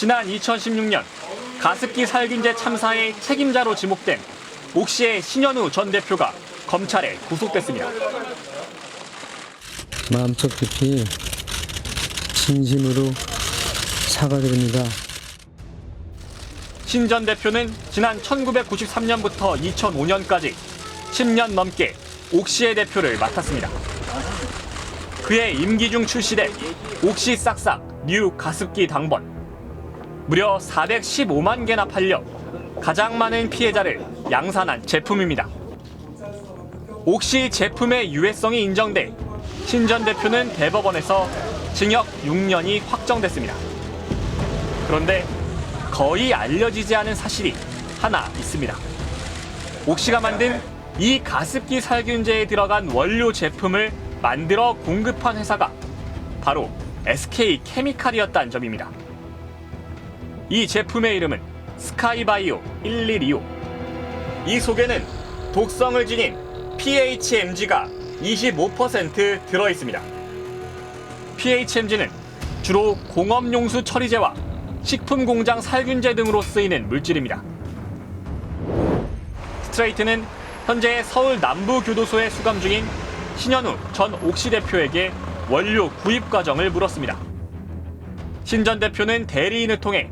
지난 2016년 가습기 살균제 참사의 책임자로 지목된 옥시의 신현우 전 대표가 검찰에 구속됐습니다. 마음속 깊이 진심으로 사과드립니다. 신 전 대표는 지난 1993년부터 2005년까지 10년 넘게 옥시의 대표를 맡았습니다. 그의 임기 중 출시된 옥시 싹싹 뉴 가습기 당번. 무려 415만 개나 팔려 가장 많은 피해자를 양산한 제품입니다. 옥시 제품의 유해성이 인정돼 신 전 대표는 대법원에서 징역 6년이 확정됐습니다. 그런데 거의 알려지지 않은 사실이 하나 있습니다. 옥시가 만든 이 가습기 살균제에 들어간 원료 제품을 만들어 공급한 회사가 바로 SK케미칼이었다는 점입니다. 이 제품의 이름은 스카이바이오 1125. 이 속에는 독성을 지닌 PHMG가 25% 들어있습니다. PHMG는 주로 공업용수 처리제와 식품 공장 살균제 등으로 쓰이는 물질입니다. 스트레이트는 현재 서울 남부교도소에 수감 중인 신현우 전 옥시 대표에게 원료 구입 과정을 물었습니다. 신 전 대표는 대리인을 통해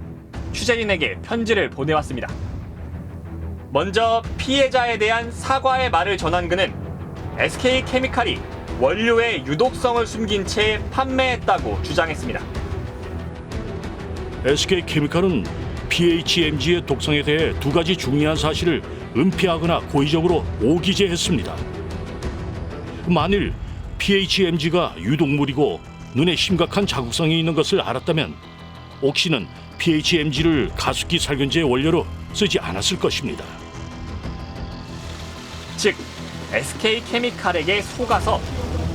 취재진에게 편지를 보내왔습니다. 먼저 피해자에 대한 사과의 말을 전한 그는 SK케미칼이 원료의 유독성을 숨긴 채 판매했다고 주장했습니다. SK케미칼은 PHMG의 독성에 대해 두 가지 중요한 사실을 은폐하거나 고의적으로 오기재했습니다. 만일 PHMG가 유독물이고 눈에 심각한 자극성이 있는 것을 알았다면 옥시는 PHMG를 가습기 살균제 원료로 쓰지 않았을 것입니다. 즉, SK케미칼에게 속아서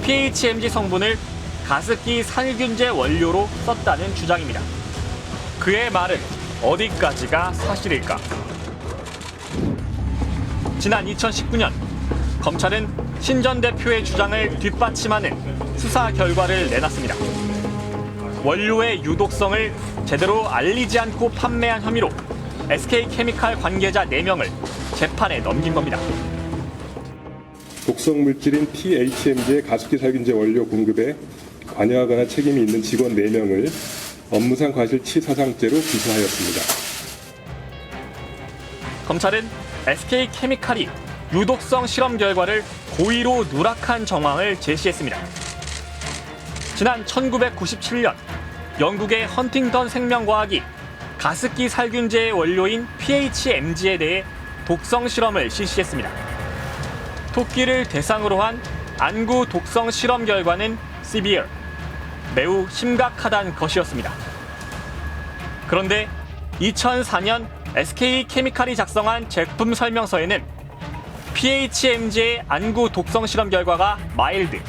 PHMG 성분을 가습기 살균제 원료로 썼다는 주장입니다. 그의 말은 어디까지가 사실일까? 지난 2019년 검찰은 신 전 대표의 주장을 뒷받침하는 수사 결과를 내놨습니다. 원료의 유독성을 제대로 알리지 않고 판매한 혐의로 SK케미칼 관계자 4명을 재판에 넘긴 겁니다. 독성 물질인 PHMG의 가습기 살균제 원료 공급에 관여하거나 책임이 있는 직원 4명을 업무상 과실치사상죄로 기소하였습니다. 검찰은 SK케미칼이 유독성 실험 결과를 고의로 누락한 정황을 제시했습니다. 지난 1997년 영국의 헌팅턴 생명과학이 가습기 살균제의 원료인 PHMG에 대해 독성 실험을 실시했습니다. 토끼를 대상으로 한 안구 독성 실험 결과는 severe, 매우 심각하다는 것이었습니다. 그런데 2004년 SK케미칼이 작성한 제품 설명서에는 PHMG의 안구 독성 실험 결과가 mild,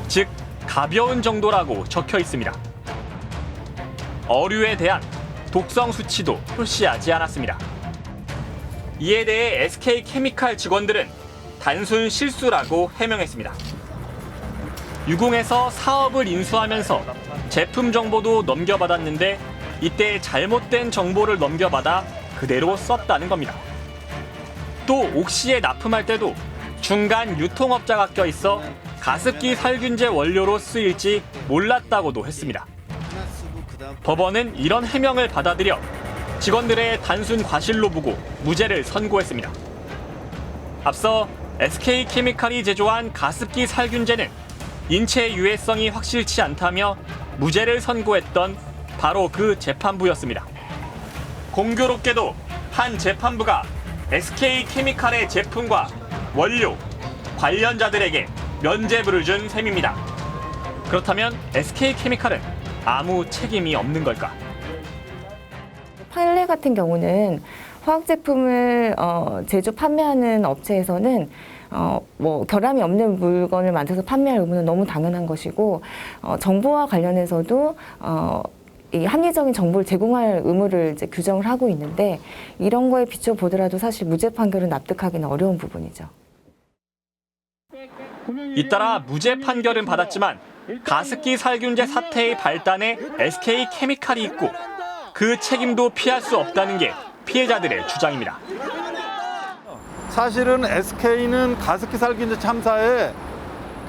즉 가벼운 정도라고 적혀 있습니다. 어류에 대한 독성 수치도 표시하지 않았습니다. 이에 대해 SK케미칼 직원들은 단순 실수라고 해명했습니다. 유공에서 사업을 인수하면서 제품 정보도 넘겨받았는데 이때 잘못된 정보를 넘겨받아 그대로 썼다는 겁니다. 또 옥시에 납품할 때도 중간 유통업자가 껴있어 가습기 살균제 원료로 쓰일지 몰랐다고도 했습니다. 법원은 이런 해명을 받아들여 직원들의 단순 과실로 보고 무죄를 선고했습니다. 앞서 SK케미칼이 제조한 가습기 살균제는 인체 유해성이 확실치 않다며 무죄를 선고했던 바로 그 재판부였습니다. 공교롭게도 한 재판부가 SK케미칼의 제품과 원료, 관련자들에게 면죄부를 준 셈입니다. 그렇다면 SK케미칼은 아무 책임이 없는 걸까? 판례 같은 경우는 화학 제품을 제조 판매하는 업체에서는 결함이 없는 물건을 만들어서 판매할 의무는 너무 당연한 것이고 정보와 관련해서도 이 합리적인 정보를 제공할 의무를 이제 규정을 하고 있는데 이런 거에 비춰 보더라도 사실 무죄 판결은 납득하기는 어려운 부분이죠. 잇따라 무죄 판결은 받았지만 가습기 살균제 사태의 발단에 SK케미칼이 있고 그 책임도 피할 수 없다는 게 피해자들의 주장입니다. 사실은 SK는 가습기 살균제 참사에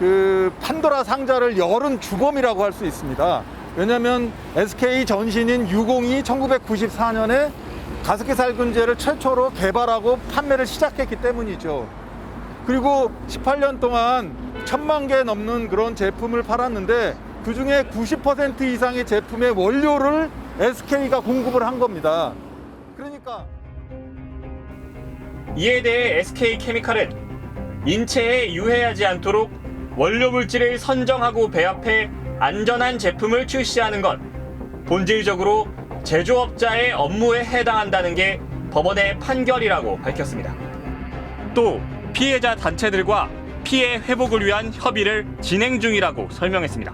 그 판도라 상자를 열은 주범이라고 할 수 있습니다. 왜냐하면 SK 전신인 유공이 1994년에 가습기 살균제를 최초로 개발하고 판매를 시작했기 때문이죠. 그리고 18년 동안 1000만 개 넘는 그런 제품을 팔았는데 그중에 90% 이상의 제품의 원료를 SK가 공급을 한 겁니다. 그러니까 이에 대해 SK케미칼은 인체에 유해하지 않도록 원료 물질을 선정하고 배합해 안전한 제품을 출시하는 건 본질적으로 제조업자의 업무에 해당한다는 게 법원의 판결이라고 밝혔습니다. 또 피해자 단체들과 피해 회복을 위한 협의를 진행 중이라고 설명했습니다.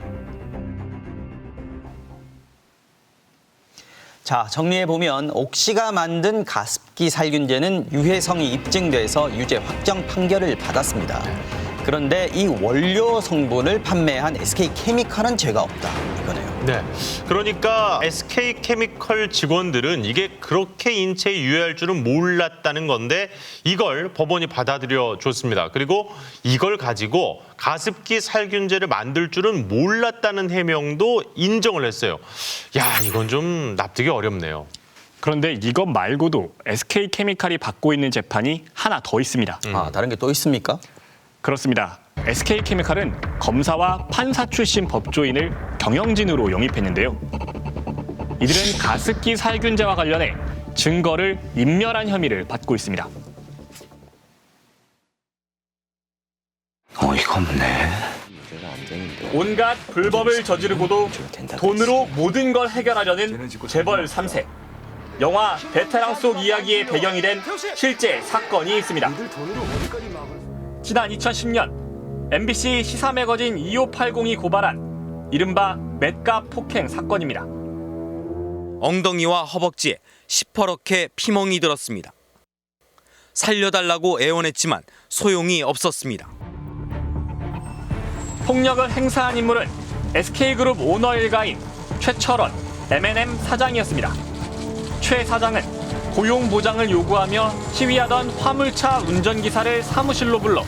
자, 정리해보면 옥시가 만든 가습기 살균제는 유해성이 입증돼서 유죄 확정 판결을 받았습니다. 그런데 이 원료 성분을 판매한 SK케미칼은 죄가 없다, 이거네요. 네, 그러니까 SK케미칼 직원들은 이게 그렇게 인체에 유해할 줄은 몰랐다는 건데 이걸 법원이 받아들여 줬습니다. 그리고 이걸 가지고 가습기 살균제를 만들 줄은 몰랐다는 해명도 인정을 했어요. 야, 이건 좀 납득이 어렵네요. 그런데 이것 말고도 SK케미칼이 받고 있는 재판이 하나 더 있습니다. 아, 다른 게 또 있습니까? 그렇습니다. SK케미칼은 검사와 판사 출신 법조인을 경영진으로 영입했는데요. 이들은 가습기 살균제와 관련해 증거를 인멸한 혐의를 받고 있습니다. 어이가 없네. 온갖 불법을 저지르고도 돈으로 모든 걸 해결하려는 재벌 3세. 영화 베테랑 속 이야기의 배경이 된 실제 사건이 있습니다. 지난 2010년 MBC 시사 매거진 2580이 고발한 이른바 맷값 폭행 사건입니다. 엉덩이와 허벅지에 시퍼렇게 피멍이 들었습니다. 살려달라고 애원했지만 소용이 없었습니다. 폭력을 행사한 인물은 SK그룹 오너 일가인 최철원 M&M 사장이었습니다. 최 사장은 고용 보장을 요구하며 시위하던 화물차 운전기사를 사무실로 불러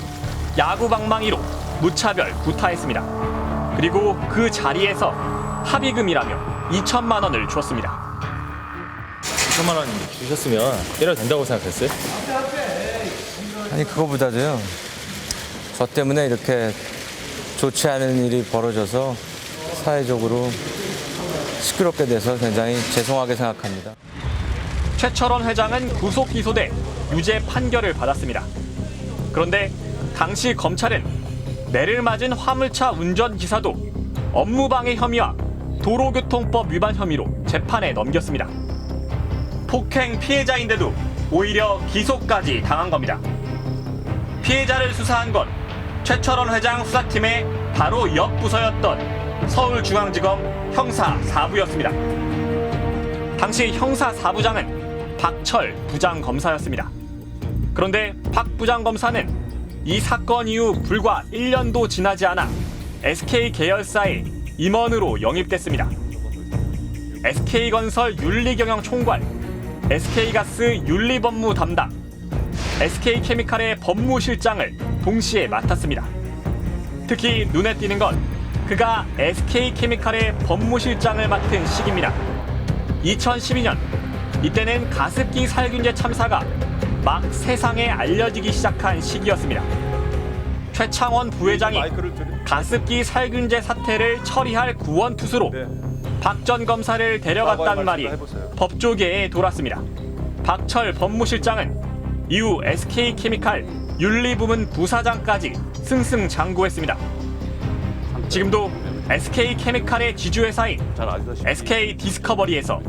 야구 방망이로 무차별 구타했습니다. 그리고 그 자리에서 합의금이라며 2천만 원을 줬습니다. 2천만 원 주셨으면 때려도 된다고 생각했어요? 아니 그거보다도요. 저 때문에 이렇게 좋지 않은 일이 벌어져서 사회적으로 시끄럽게 돼서 굉장히 죄송하게 생각합니다. 최철원 회장은 구속 기소돼 유죄 판결을 받았습니다. 그런데 당시 검찰은 매를 맞은 화물차 운전기사도 업무방해 혐의와 도로교통법 위반 혐의로 재판에 넘겼습니다. 폭행 피해자인데도 오히려 기소까지 당한 겁니다. 피해자를 수사한 건 최철원 회장 수사팀의 바로 옆 부서였던 서울중앙지검 형사 4부였습니다. 당시 형사 4부장은 박철 부장검사였습니다. 그런데 박 부장검사는 이 사건 이후 불과 1년도 지나지 않아 SK 계열사의 임원으로 영입됐습니다. SK건설 윤리경영 총괄, SK가스 윤리법무 담당, SK케미칼의 법무실장을 동시에 맡았습니다. 특히 눈에 띄는 건 그가 SK케미칼의 법무실장을 맡은 시기입니다. 2012년, 이때는 가습기 살균제 참사가 막 세상에 알려지기 시작한 시기였습니다. 최창원 부회장이 가습기 살균제 사태를 처리할 구원투수로 박 전 검사를 데려갔다는 말이 법조계에 돌았습니다. 박철 법무실장은 이후 SK케미칼 윤리부문 부사장까지 승승장구했습니다. 지금도 SK케미칼의 지주회사인 SK디스커버리에서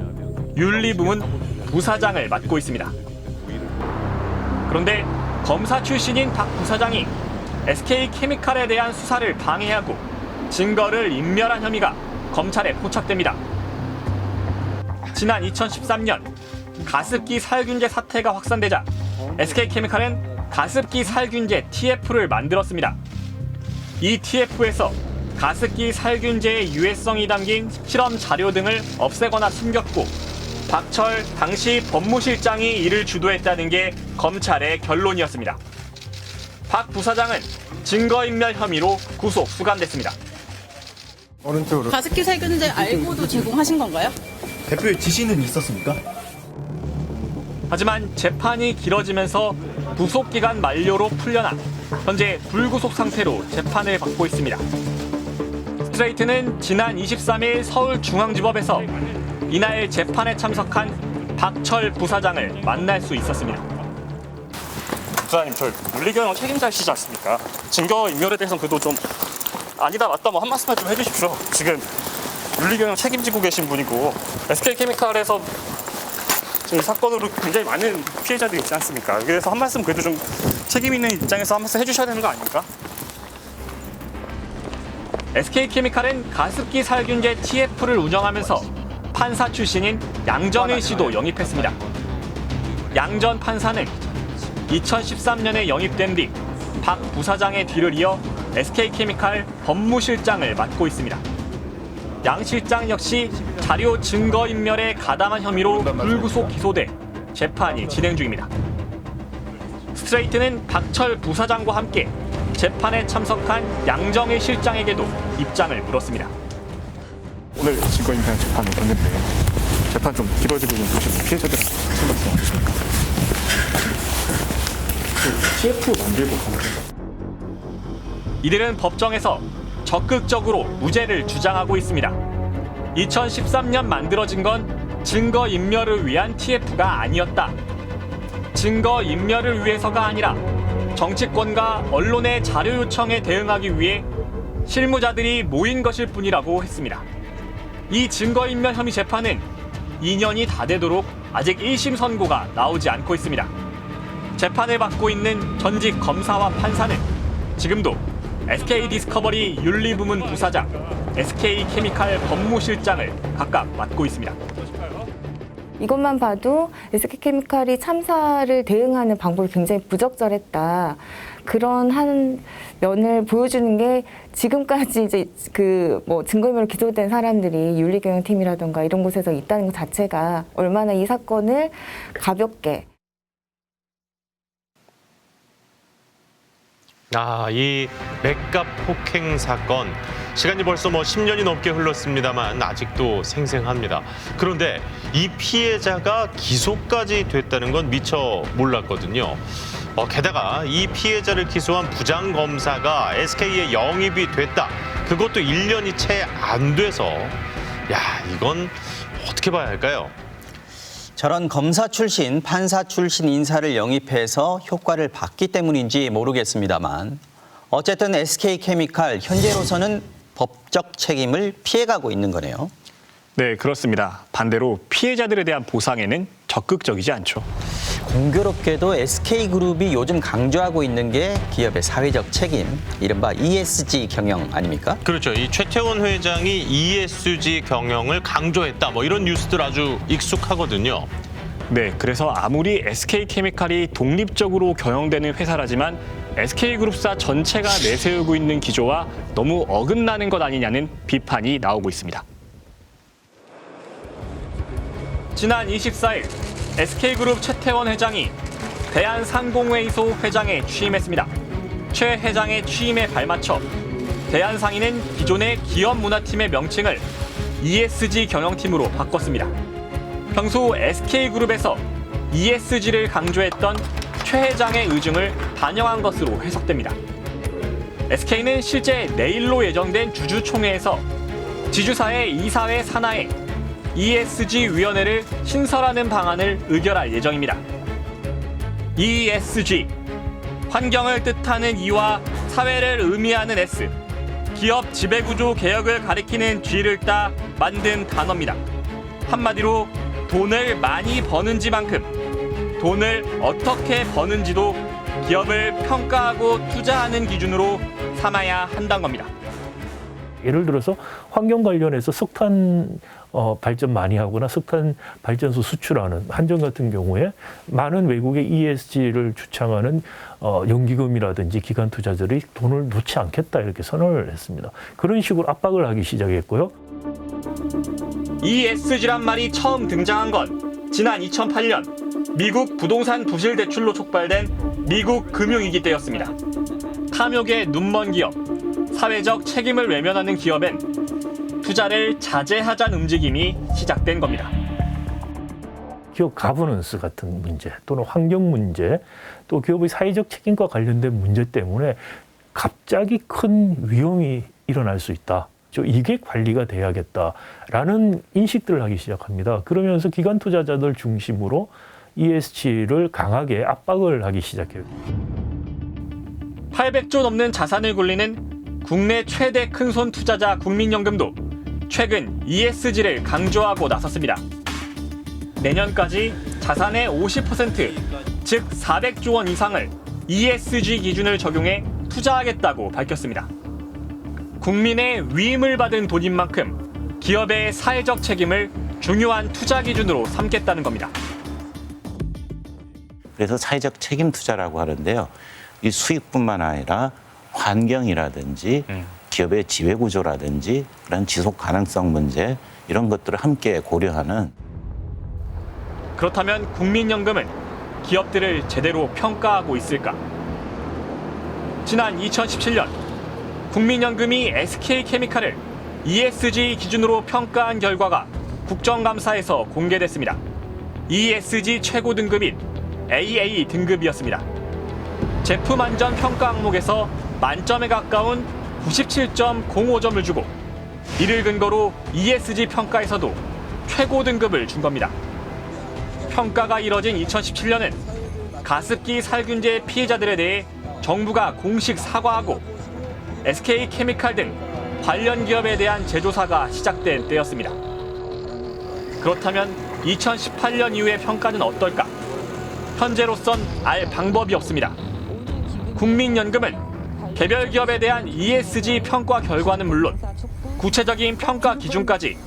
윤리부문 부사장을 맡고 있습니다. 그런데 검사 출신인 박 부사장이 SK케미칼에 대한 수사를 방해하고 증거를 인멸한 혐의가 검찰에 포착됩니다. 지난 2013년 가습기 살균제 사태가 확산되자 SK케미칼은 가습기 살균제 TF를 만들었습니다. 이 TF에서 가습기 살균제의 유해성이 담긴 실험 자료 등을 없애거나 숨겼고 박철 당시 법무실장이 이를 주도했다는 게 검찰의 결론이었습니다. 박 부사장은 증거인멸 혐의로 구속 수감됐습니다. 오른쪽으로. 가습기 살균제 알고도 제공하신 건가요? 대표의 지시는 있었습니까? 하지만 재판이 길어지면서 구속기간 만료로 풀려나 현재 불구속 상태로 재판을 받고 있습니다. 스트레이트는 지난 23일 서울중앙지법에서 이날 재판에 참석한 박철 부사장을 만날 수 있었습니다. 부사장님, 저 윤리경영 책임자이시지 않습니까? 증거인멸에 대해서는 그래도 좀 아니다 맞다 뭐 한 말씀만 좀 해주십시오. 지금 윤리경영 책임지고 계신 분이고 SK케미칼에서 이 사건으로 굉장히 많은 피해자들이 있지 않습니까? 그래서 한 말씀 그래도 좀 책임 있는 입장에서 한 말씀 해주셔야 되는 거 아닙니까? SK케미칼은 가습기 살균제 TF를 운영하면서 판사 출신인 양정일 씨도 영입했습니다. 양 전 판사는 2013년에 영입된 뒤 박 부사장의 뒤를 이어 SK케미칼 법무실장을 맡고 있습니다. 양 실장 역시 자료 증거인멸에 가담한 혐의로 불구속 기소돼 재판이 진행 중입니다. 스트레이트는 박철 부사장과 함께 재판에 참석한 양정일 실장에게도 입장을 물었습니다. 오늘 증거인멸 재판을 했는데 재판 좀 길어지고 있는 도시는 피해자들한테 생각이 없습니까? TF 만들고 이들은 법정에서 적극적으로 무죄를 주장하고 있습니다. 2013년 만들어진 건 증거인멸을 위한 TF가 아니었다. 증거인멸을 위해서가 아니라 정치권과 언론의 자료 요청에 대응하기 위해 실무자들이 모인 것일 뿐이라고 했습니다. 이 증거인멸 혐의 재판은 2년이 다 되도록 아직 1심 선고가 나오지 않고 있습니다. 재판을 받고 있는 전직 검사와 판사는 지금도 SK디스커버리 윤리부문 부사장, SK케미칼 법무실장을 각각 맡고 있습니다. 이것만 봐도 SK케미칼이 참사를 대응하는 방법이 굉장히 부적절했다. 그런 한 면을 보여주는 게 지금까지 이제 증거인멸로 기소된 사람들이 윤리경영팀이라든가 이런 곳에서 있다는 것 자체가 얼마나 이 사건을 가볍게 이 맥갑 폭행 사건 시간이 벌써 10년이 넘게 흘렀습니다만 아직도 생생합니다. 그런데 이 피해자가 기소까지 됐다는 건 미처 몰랐거든요. 게다가 이 피해자를 기소한 부장검사가 SK에 영입이 됐다. 그것도 1년이 채 안 돼서 이건 어떻게 봐야 할까요? 저런 검사 출신, 판사 출신 인사를 영입해서 효과를 봤기 때문인지 모르겠습니다만 어쨌든 SK케미칼 현재로서는 법적 책임을 피해가고 있는 거네요. 네, 그렇습니다. 반대로 피해자들에 대한 보상에는 적극적이지 않죠. 공교롭게도 SK그룹이 요즘 강조하고 있는 게 기업의 사회적 책임, 이른바 ESG 경영 아닙니까? 그렇죠. 이 최태원 회장이 ESG 경영을 강조했다. 이런 뉴스들 아주 익숙하거든요. 네, 그래서 아무리 SK케미칼이 독립적으로 경영되는 회사라지만 SK그룹사 전체가 내세우고 있는 기조와 너무 어긋나는 것 아니냐는 비판이 나오고 있습니다. 지난 24일 SK그룹 최태원 회장이 대한상공회의소 회장에 취임했습니다. 최 회장의 취임에 발맞춰 대한상인은 기존의 기업문화팀의 명칭을 ESG 경영팀으로 바꿨습니다. 평소 SK그룹에서 ESG를 강조했던 최 회장의 의중을 반영한 것으로 해석됩니다. SK는 실제 내일로 예정된 주주총회에서 지주사의 이사회 산하에 ESG위원회를 신설하는 방안을 의결할 예정입니다. ESG, 환경을 뜻하는 E와 사회를 의미하는 S, 기업 지배구조 개혁을 가리키는 G를 따 만든 단어입니다. 한마디로 돈을 많이 버는지만큼 돈을 어떻게 버는지도 기업을 평가하고 투자하는 기준으로 삼아야 한다는 겁니다. 예를 들어서 환경 관련해서 석탄 발전 많이 하거나 석탄 발전소 수출하는 한전 같은 경우에 많은 외국의 ESG를 주창하는 연기금이라든지 기관 투자자들이 돈을 놓지 않겠다 이렇게 선언을 했습니다. 그런 식으로 압박을 하기 시작했고요. ESG란 말이 처음 등장한 건 지난 2008년 미국 부동산 부실 대출로 촉발된 미국 금융위기 때였습니다. 탐욕에 눈먼 기업, 사회적 책임을 외면하는 기업엔 투자를 자제하자는 움직임이 시작된 겁니다. 기업 가버넌스 같은 문제 또는 환경 문제 또 기업의 사회적 책임과 관련된 문제 때문에 갑자기 큰 위험이 일어날 수 있다. 이게 관리가 돼야겠다라는 인식들을 하기 시작합니다. 그러면서 기관 투자자들 중심으로 ESG를 강하게 압박을 하기 시작해요. 800조 넘는 자산을 굴리는 국내 최대 큰손 투자자 국민연금도 최근 ESG를 강조하고 나섰습니다. 내년까지 자산의 50%, 즉 400조 원 이상을 ESG 기준을 적용해 투자하겠다고 밝혔습니다. 국민의 위임을 받은 돈인 만큼 기업의 사회적 책임을 중요한 투자 기준으로 삼겠다는 겁니다. 그래서 사회적 책임 투자라고 하는데요. 이 수익뿐만 아니라 환경이라든지 기업의 지배 구조라든지 그런 지속 가능성 문제 이런 것들을 함께 고려하는. 그렇다면 국민연금은 기업들을 제대로 평가하고 있을까? 지난 2017년 국민연금이 SK케미칼을 ESG 기준으로 평가한 결과가 국정감사에서 공개됐습니다. ESG 최고 등급인 AA 등급이었습니다. 제품 안전 평가 항목에서 만점에 가까운 97.05점을 주고 이를 근거로 ESG 평가에서도 최고 등급을 준 겁니다. 평가가 이뤄진 2017년은 가습기 살균제 피해자들에 대해 정부가 공식 사과하고 SK케미칼 등 관련 기업에 대한 재조사가 시작된 때였습니다. 그렇다면 2018년 이후의 평가는 어떨까? 현재로선 알 방법이 없습니다. 국민연금은 개별 기업에 대한 ESG 평가 결과는 물론 구체적인 평가 기준까지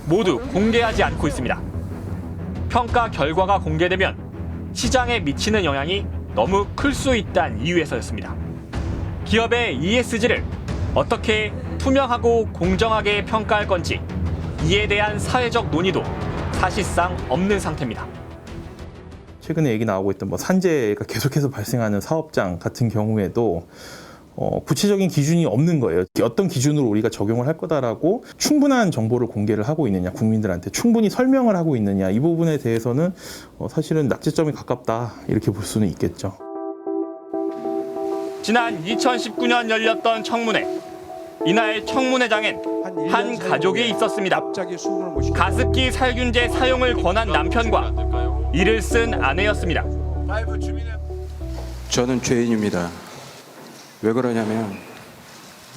모두 공개하지 않고 있습니다. 평가 결과가 공개되면 시장에 미치는 영향이 너무 클 수 있다는 이유에서였습니다. 기업의 ESG를 어떻게 투명하고 공정하게 평가할 건지 이에 대한 사회적 논의도 사실상 없는 상태입니다. 최근에 얘기 나오고 있던 산재가 계속해서 발생하는 사업장 같은 경우에도 구체적인 기준이 없는 거예요. 어떤 기준으로 우리가 적용을 할 거다라고 충분한 정보를 공개를 하고 있느냐, 국민들한테 충분히 설명을 하고 있느냐, 이 부분에 대해서는 사실은 낙제점이 가깝다 이렇게 볼 수는 있겠죠. 지난 2019년 열렸던 청문회. 이날 청문회장엔 한 가족이 있었습니다. 가습기 살균제 사용을 권한 남편과 이를 쓴 아내였습니다. 저는 죄인입니다. 왜 그러냐면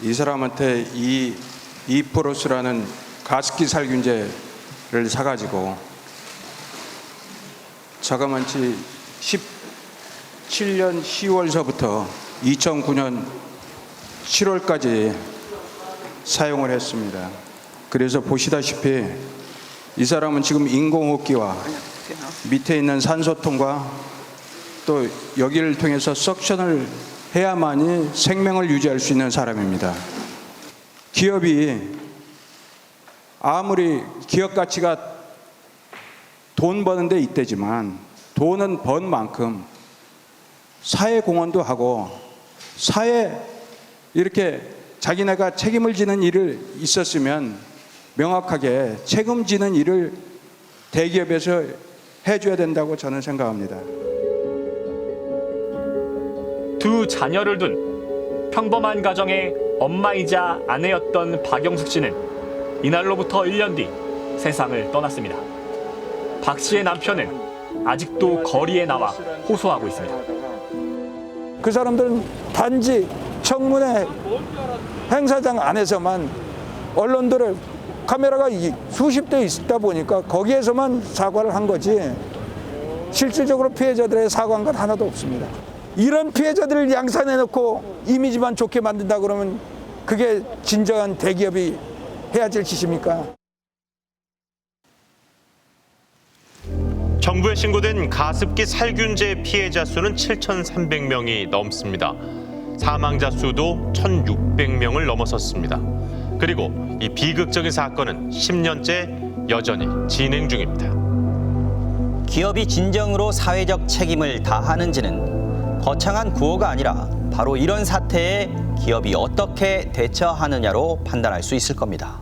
이 사람한테 이 이프로스라는 가습기 살균제를 사가지고 자그만치 17년 10월서부터 2009년 7월까지 사용을 했습니다. 그래서 보시다시피 이 사람은 지금 인공호흡기와 밑에 있는 산소통과 또 여기를 통해서 석션을 해야만이 생명을 유지할 수 있는 사람입니다. 기업이 아무리 기업 가치가 돈 버는 데 있대지만 돈은 번 만큼 사회 공헌도 하고 사회 이렇게 자기네가 책임을 지는 일을 있었으면 명확하게 책임지는 일을 대기업에서 해줘야 된다고 저는 생각합니다. 두 자녀를 둔 평범한 가정의 엄마이자 아내였던 박영숙 씨는 이날로부터 1년 뒤 세상을 떠났습니다. 박 씨의 남편은 아직도 거리에 나와 호소하고 있습니다. 그 사람들은 단지 청문회 행사장 안에서만 언론들을 카메라가 수십 대 있다 보니까 거기에서만 사과를 한 거지 실질적으로 피해자들의 사과한 건 하나도 없습니다. 이런 피해자들을 양산해놓고 이미지만 좋게 만든다 그러면 그게 진정한 대기업이 해야 될 짓입니까? 정부에 신고된 가습기 살균제 피해자 수는 7,300명이 넘습니다. 사망자 수도 1,600명을 넘어섰습니다. 그리고 이 비극적인 사건은 10년째 여전히 진행 중입니다. 기업이 진정으로 사회적 책임을 다하는지는 거창한 구호가 아니라 바로 이런 사태에 기업이 어떻게 대처하느냐로 판단할 수 있을 겁니다.